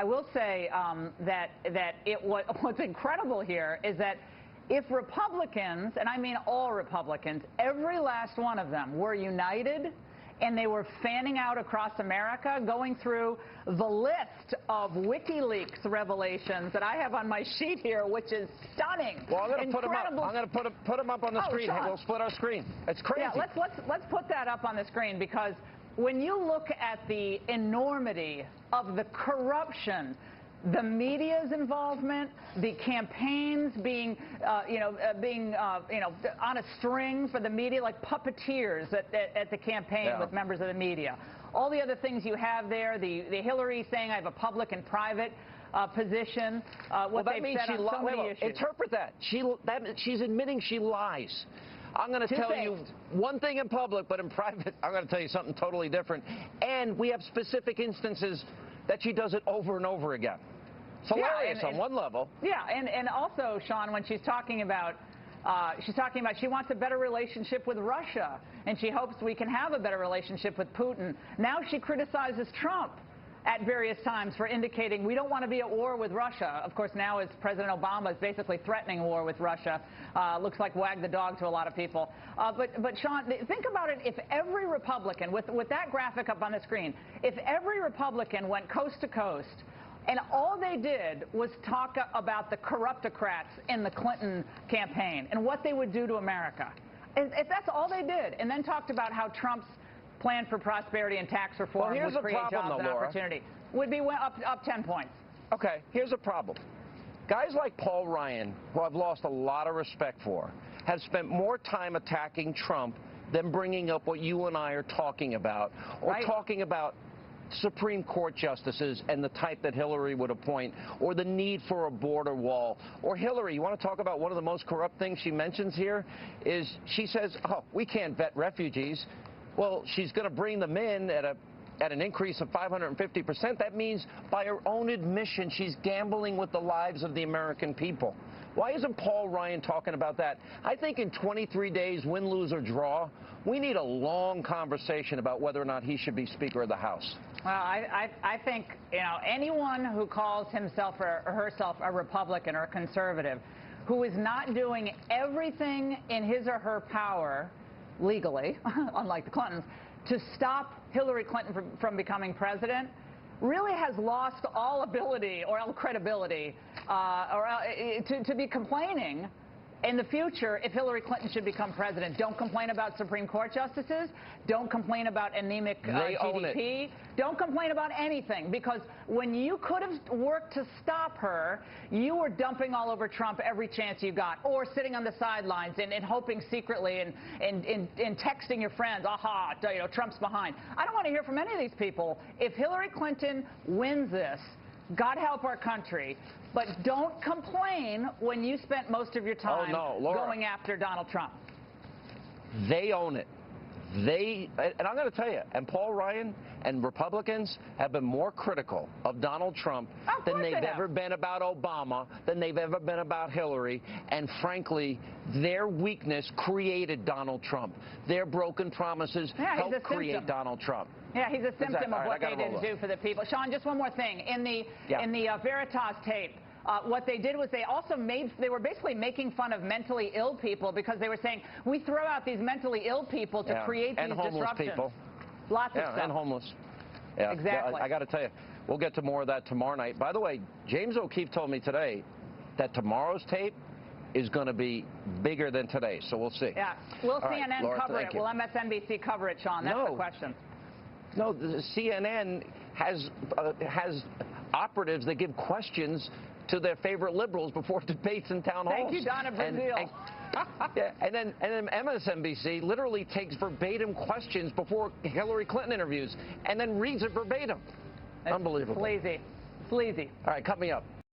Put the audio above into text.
I will say what's incredible here is that if Republicans, and I mean all Republicans, every last one of them were united and they were fanning out across America, going through the list of WikiLeaks revelations that I have on my sheet here, which is stunning. Well, I'm going to put them up. I'm going to put them up on the screen. Hey, we'll split our screen. It's crazy. Yeah, let's put that up on the screen, because when you look at the enormity of the corruption, the media's involvement, the campaigns being, on a string for the media, like puppeteers at the campaign with members of the media. All the other things you have there, the Hillary saying I have a public and private position, what they've said on so many issues. Interpret that. She's admitting she lies. I'm going to tell you one thing in public, but in private, I'm going to tell you something totally different. And we have specific instances that she does it over and over again. It's hilarious on one level. Yeah, and also, Sean, when she's talking about she wants a better relationship with Russia, and she hopes we can have a better relationship with Putin. Now she criticizes Trump at various times for indicating we don't want to be at war with Russia. Of course, now as President Obama is basically threatening war with Russia, looks like wag the dog to a lot of people. But Sean, think about it. If every Republican, with that graphic up on the screen, if every Republican went coast to coast and all they did was talk about the corruptocrats in the Clinton campaign and what they would do to America, if that's all they did, and then talked about how Trump's plan for prosperity and tax reform would create jobs and opportunity, would be up 10 points. Okay, here's a problem. Guys like Paul Ryan, who I've lost a lot of respect for, have spent more time attacking Trump than bringing up what you and I are talking about, or talking about Supreme Court justices and the type that Hillary would appoint, or the need for a border wall. Or Hillary, you want to talk about one of the most corrupt things she mentions here is she says, oh, we can't vet refugees. Well, she's going to bring them in at an increase of 550%. That means, by her own admission, she's gambling with the lives of the American people. Why isn't Paul Ryan talking about that? I think in 23 days, win, lose, or draw, we need a long conversation about whether or not he should be Speaker of the House. Well, I think, anyone who calls himself or herself a Republican or a conservative, who is not doing everything in his or her power legally, unlike the Clintons, to stop Hillary Clinton from becoming president, really has lost all ability or all credibility to be complaining in the future if Hillary Clinton should become president. Don't complain about Supreme Court justices. Don't complain about anemic GDP. Don't complain about anything, because when you could have worked to stop her, you were dumping all over Trump every chance you got, or sitting on the sidelines and hoping secretly and texting your friends, aha, Trump's behind. I don't want to hear from any of these people. If Hillary Clinton wins this, God help our country, but don't complain when you spent most of your time going after Donald Trump. They own it. And I'm going to tell you, and Paul Ryan and Republicans have been more critical of Donald Trump than they've ever been about Obama, than they've ever been about Hillary. And frankly, their weakness created Donald Trump. Their broken promises helped create Donald Trump. Yeah, he's a symptom of what they didn't do for the people. Sean, just one more thing. In the Veritas tape, what they did was they were basically making fun of mentally ill people, because they were saying, we throw out these mentally ill people to create these disruptions. Homeless people. Lots of stuff. And homeless. Yeah, exactly. I got to tell you, we'll get to more of that tomorrow night. By the way, James O'Keefe told me today that tomorrow's tape is going to be bigger than today, so we'll see. Yeah. Will CNN cover it? Will MSNBC cover it, Sean? That's the question. No, the CNN has operatives that give questions to their favorite liberals before debates and town halls. Thank you, Donna Brazile. And then MSNBC literally takes verbatim questions before Hillary Clinton interviews and then reads it verbatim. Unbelievable. Sleazy. Sleazy. All right, cut me up.